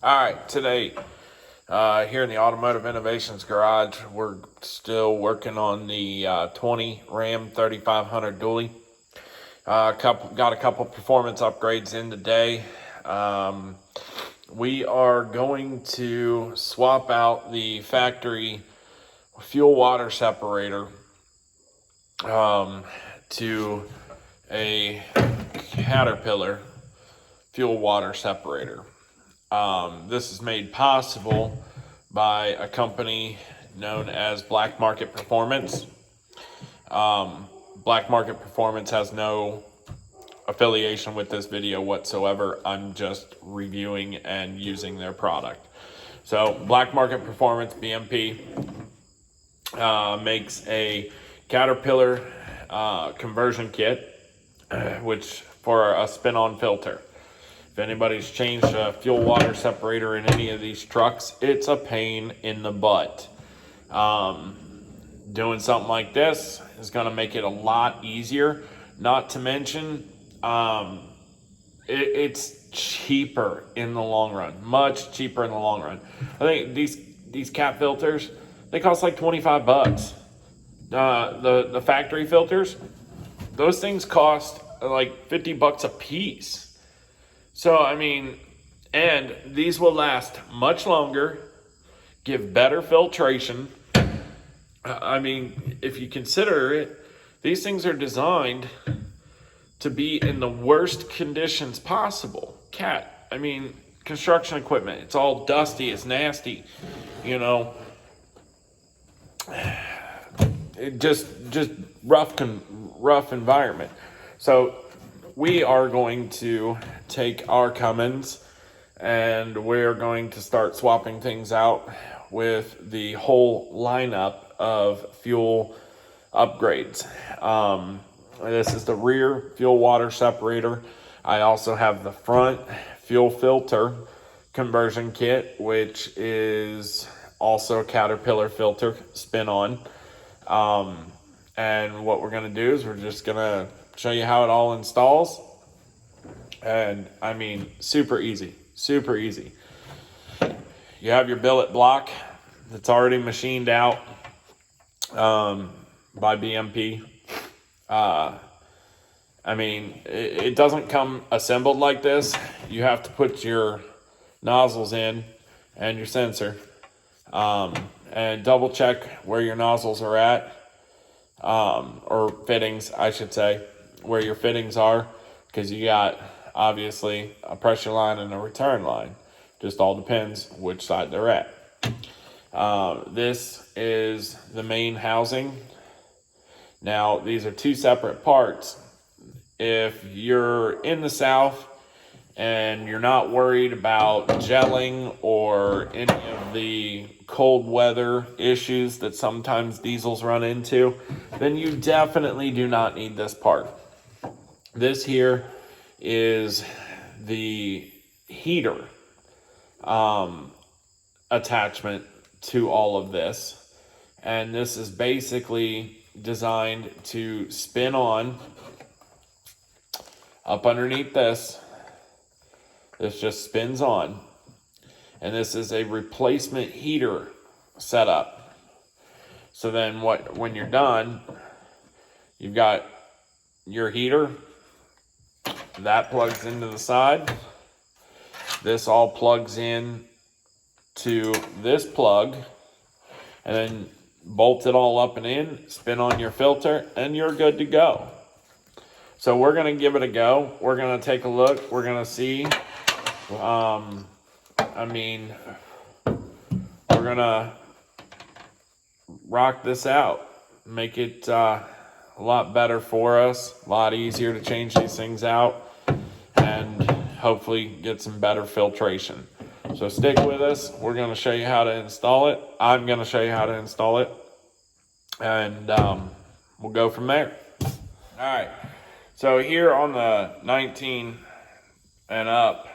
All right, today here in the Automotive Innovations Garage, we're still working on the 20 Ram 3500 dually. Got a couple performance upgrades in today. We are going to swap out the factory fuel water separator to a Caterpillar fuel water separator. This is made possible by a company known as Black Market Performance. Black Market Performance has no affiliation with this video whatsoever. I'm just reviewing and using their product. So Black Market Performance, BMP, makes a Caterpillar conversion kit, which for a spin-on filter. If anybody's changed a fuel water separator in any of these trucks, it's a pain in the butt. Doing something like this is going to make it a lot easier. Not to mention, it's cheaper in the long run, much cheaper in the long run. I think these cat filters, they cost like 25 bucks. The factory filters, those things cost like 50 bucks a piece. So, I mean, and these will last much longer, give better filtration. I mean, if you consider it, these things are designed to be in the worst conditions possible. I mean, construction equipment, it's all dusty, it's nasty, you know. It just rough environment. So we are going to take our Cummins and we're going to start swapping things out with the whole lineup of fuel upgrades. This is the rear fuel water separator. I also have the front fuel filter conversion kit, which is also a Caterpillar filter spin-on. And what we're going to do is we're just going to show you how it all installs. And I mean, super easy. You have your billet block that's already machined out by BMP. I mean, it doesn't come assembled like this. You have to put your nozzles in and your sensor, and double check where your nozzles are at, or fittings, I should say, where your fittings are, because you got obviously a pressure line and a return line. Just all depends which side they're at. This is the main housing. Now, these are two separate parts. If you're in the South and you're not worried about gelling or any of the cold weather issues that sometimes diesels run into, then you definitely do not need this part. This here is the heater attachment to all of this. And this is basically designed to spin on up underneath this. This just spins on. And this is a replacement heater setup. So then when you're done, you've got your heater. That plugs into the side. This all plugs in to this plug. And then bolt it all up and in, spin on your filter, and you're good to go. So we're going to give it a go. We're going to take a look. We're going to see. I mean, we're going to rock this out. Make it a lot better for us. A lot easier to change these things out. And hopefully get some better filtration. So stick with us. We're going to show you how to install it. I'm going to show you how to install it. And we'll go from there. All right. So here on the 19 and up,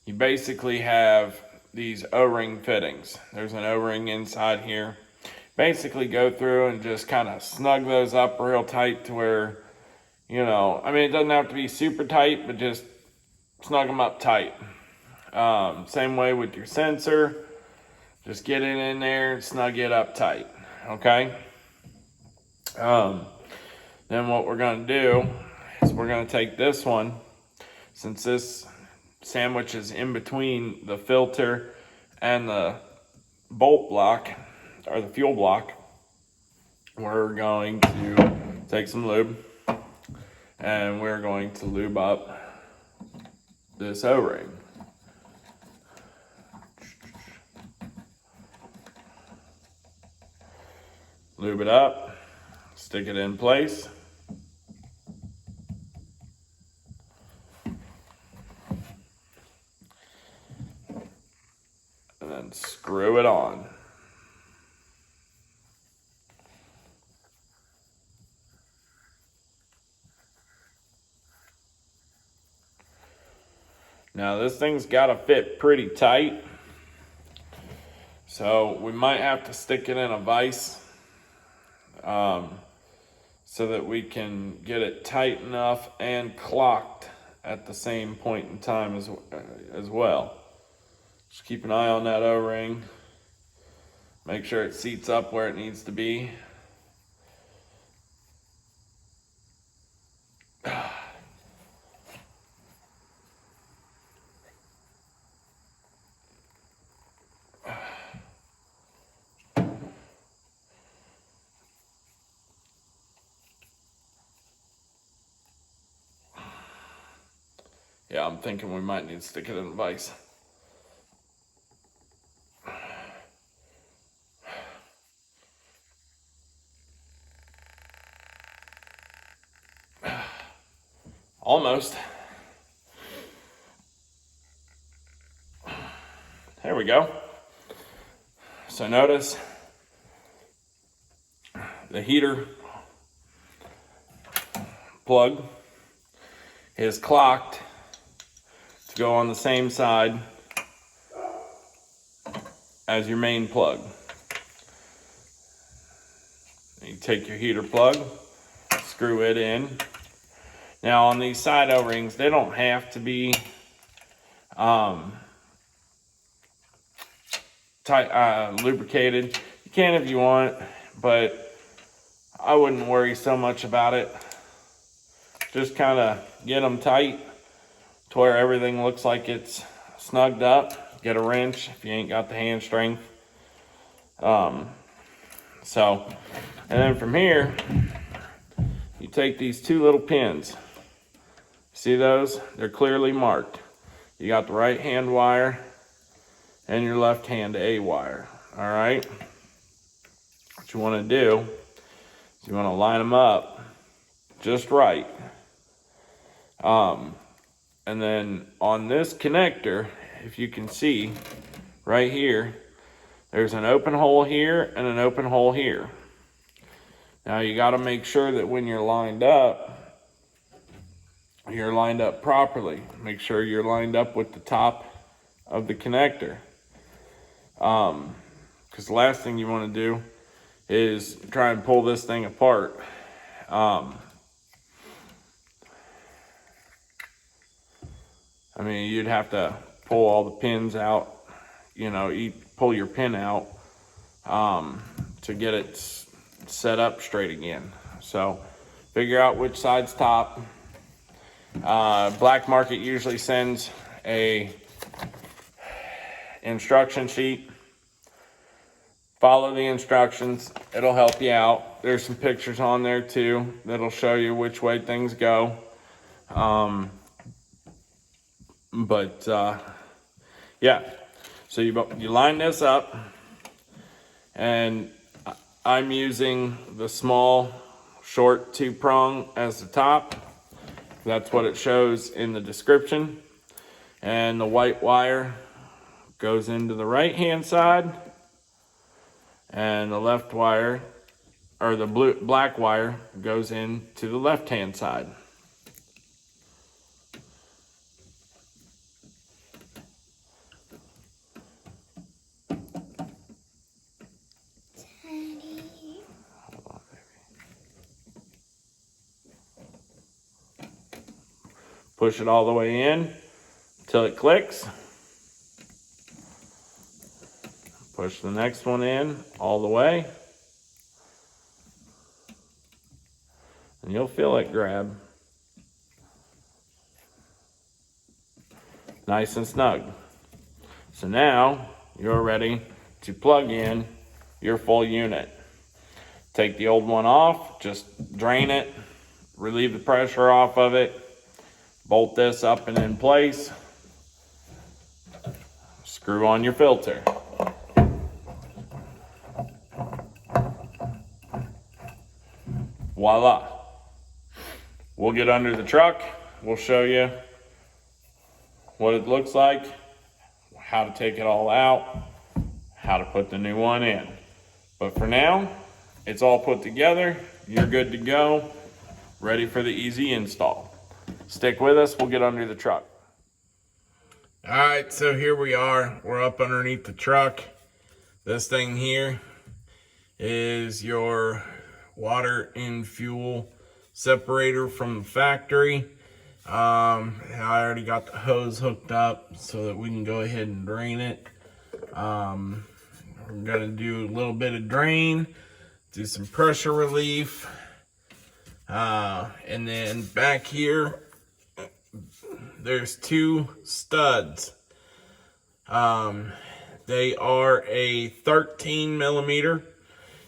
you basically have these O-ring fittings. There's an O-ring inside here. Basically go through and just kind of snug those up real tight to where, you know, I mean, it doesn't have to be super tight, but just snug them up tight. Same way with your sensor. Just get it in there and snug it up tight, okay? Then what we're gonna do is we're gonna take this one, since this sandwich is in between the filter and the bolt block, or the fuel block, we're going to take some lube and we're going to lube up this O-ring. Lube it up, stick it in place. And then screw it on. Now this thing's got to fit pretty tight, so we might have to stick it in a vise so that we can get it tight enough and clocked at the same point in time as well. Just keep an eye on that O-ring. Make sure it seats up where it needs to be. Yeah, I'm thinking we might need to stick it in a vise. Almost. There we go. So notice the heater plug is clocked to go on the same side as your main plug. You take your heater plug, screw it in. Now on these side O-rings, they don't have to be lubricated. You can if you want, but I wouldn't worry so much about it. Just kind of get them tight to where everything looks like it's snugged up. Get a wrench if you ain't got the hand strength. And then from here, you take these two little pins. See those? They're clearly marked. You got the right hand wire and your left hand A wire. All right. What you want to do is you want to line them up just right. And then on this connector, if you can see right here, there's an open hole here and an open hole here. Now you got to make sure that when you're lined up properly. Make sure you're lined up with the top of the connector. Because the last thing you want to do is try and pull this thing apart. I mean, you'd have to pull all the pins out, pull your pin out to get it set up straight again. So figure out which side's top. Black Market usually sends a instruction sheet. Follow the instructions, it'll help you out. There's some pictures on there too that'll show you which way things go. Yeah, so you line this up, and I'm using the small short 2-prong as the top. That's what it shows in the description. And the white wire goes into the right hand side, and the left wire, or the black wire, goes into the left hand side. Push it all the way in until it clicks. Push the next one in all the way. And you'll feel it grab. Nice and snug. So now you're ready to plug in your full unit. Take the old one off, just drain it, relieve the pressure off of it, bolt this up and in place, screw on your filter. Voila. We'll get under the truck, we'll show you what it looks like, how to take it all out, how to put the new one in. But for now, it's all put together, you're good to go, ready for the easy install. Stick with us, we'll get under the truck. All right, so here we are, we're up underneath the truck. This thing here is your water and fuel separator from the factory. I already got the hose hooked up so that we can go ahead and drain it. We're gonna do a little bit of drain, do some pressure relief, and then back here there's two studs. They are a 13 millimeter.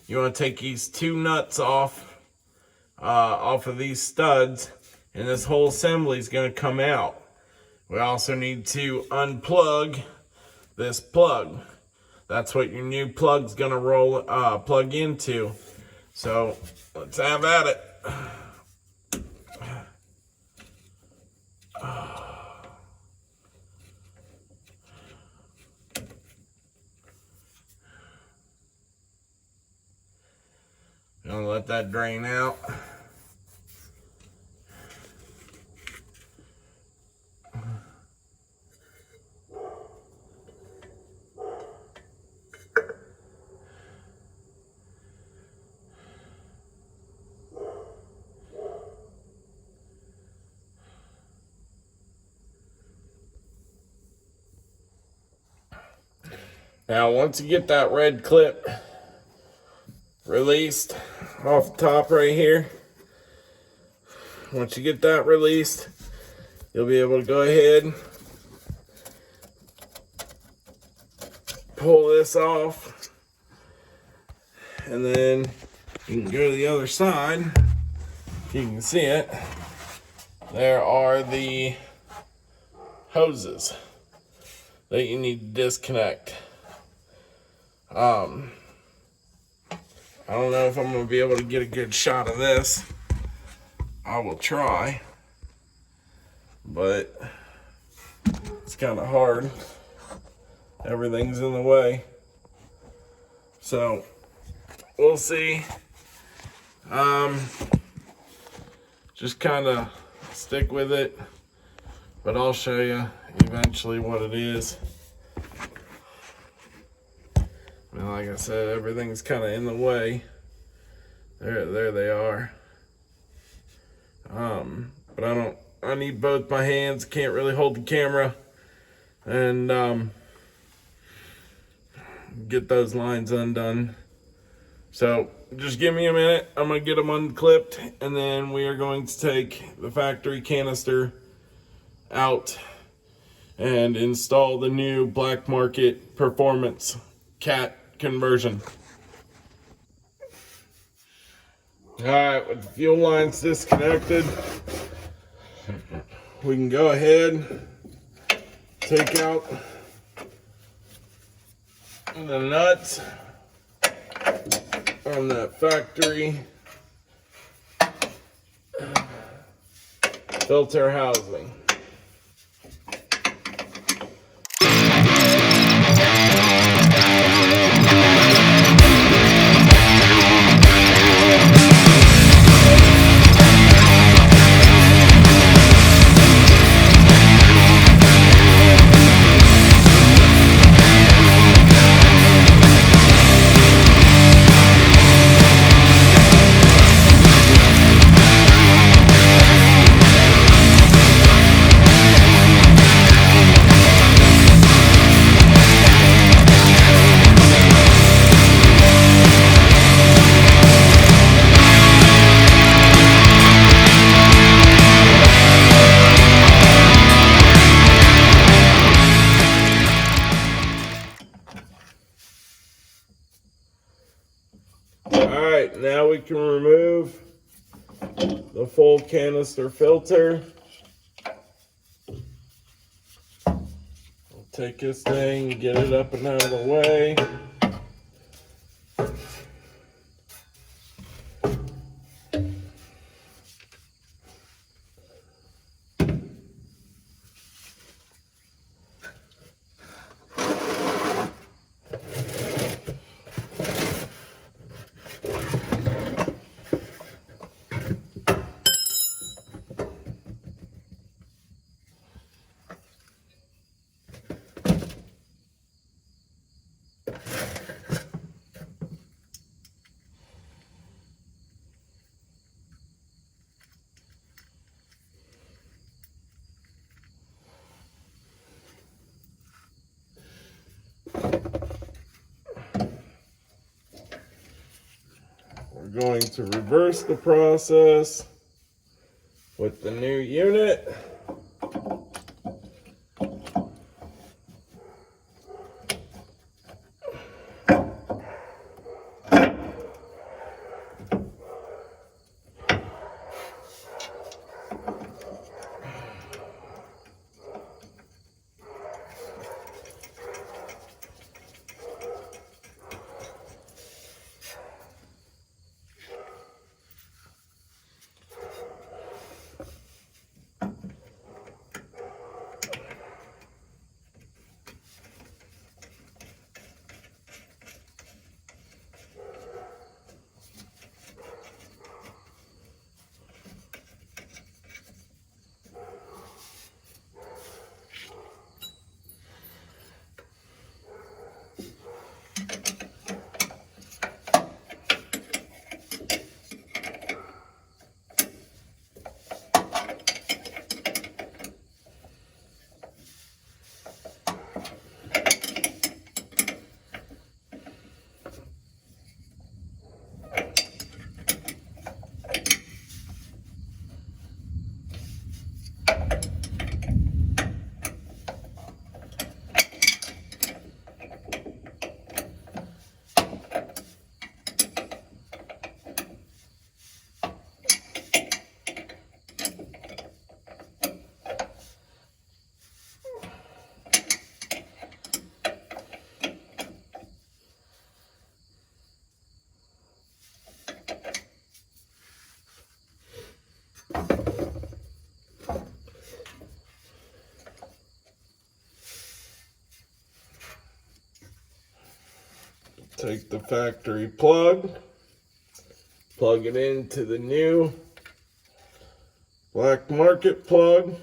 You want to take these two nuts off of these studs, and this whole assembly is going to come out. We also need to unplug this plug. That's what your new plug's going to plug into. So let's have at it. Gonna let that drain out. Now, once you get that red clip released off the top right here, once you get that released, you'll be able to go ahead, pull this off, and then you can go to the other side. If you can see it, there are the hoses that you need to disconnect. I don't know if I'm going to be able to get a good shot of this. I will try, but it's kind of hard. Everything's in the way. So, we'll see. Just kind of stick with it, but I'll show you eventually what it is. And like I said, everything's kind of in the way. There they are. But I need both my hands. Can't really hold the camera and get those lines undone. So just give me a minute. I'm gonna get them unclipped, and then we are going to take the factory canister out and install the new Black Market Performance Cat conversion. All right, with the fuel lines disconnected, we can go ahead, take out the nuts on that factory filter housing. now we can remove the full canister filter. We'll take this thing, get it up and out of the way. We're going to reverse the process with the new unit. Take the factory plug, plug it into the new Black Market plug.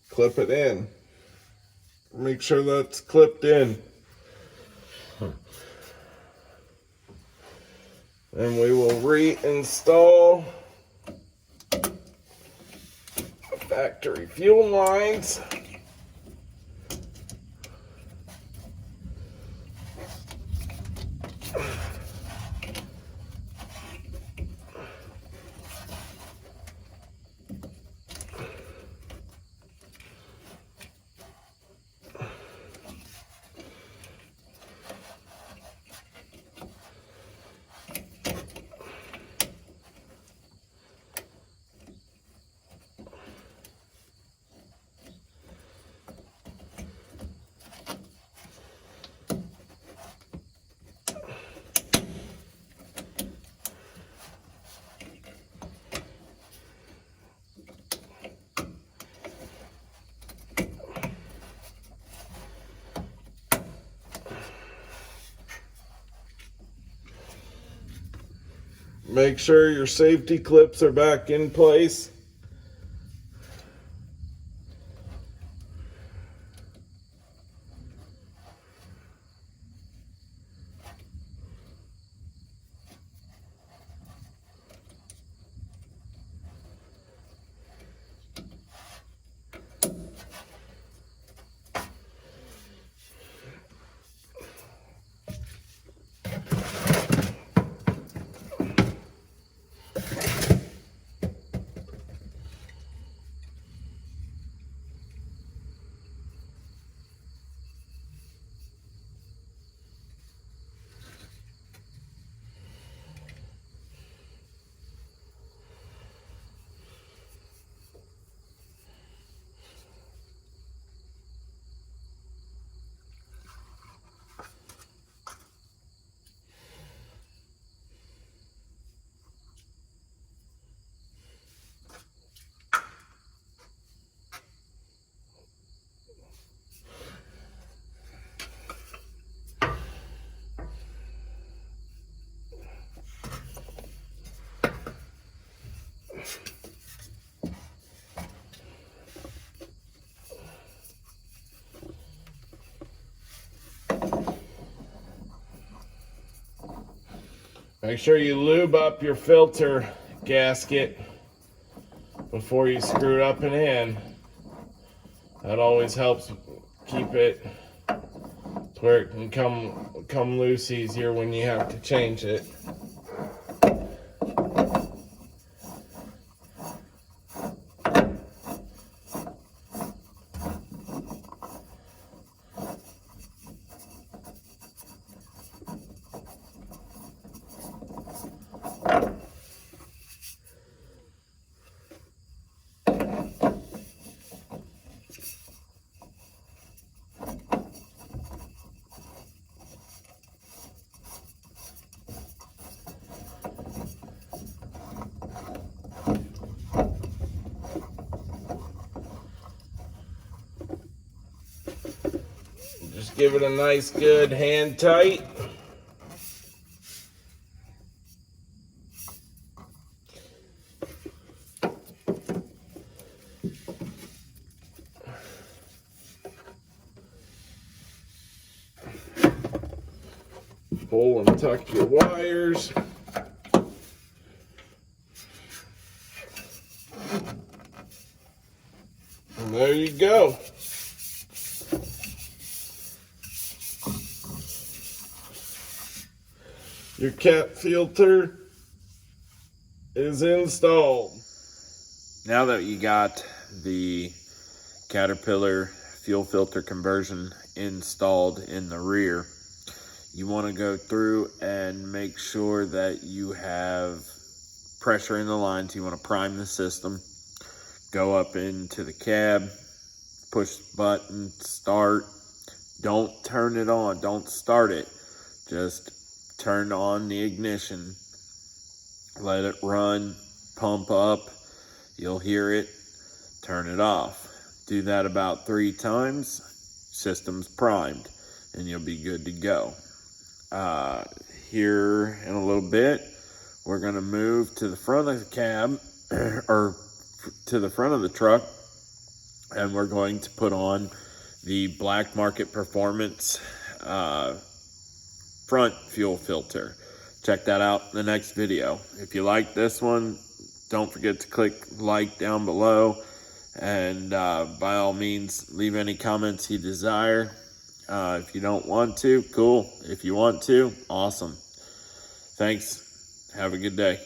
Clip it in. Make sure that's clipped in. And we will reinstall factory fuel lines. Make sure your safety clips are back in place. Make sure you lube up your filter gasket before you screw it up and in. That always helps keep it to where it can come loose easier when you have to change it. Just give it a nice good hand tight. Pull and tuck your wires. And there you go. Your cat filter is installed. Now that you got the Caterpillar fuel filter conversion installed in the rear, you want to go through and make sure that you have pressure in the lines. You want to prime the system. Go up into the cab, push the button, start. Don't turn it on, don't start it. Just turn on the ignition. Let it run, pump up. You'll hear it, turn it off. Do that about 3 times. System's primed and you'll be good to go. Here in a little bit, we're going to move to the front of the cab or to the front of the truck, and we're going to put on the Black Market Performance front fuel filter. Check that out in the next video. If you like this one, don't forget to click like down below, and by all means leave any comments you desire. If you don't want to, cool. If you want to, awesome. Thanks. Have a good day.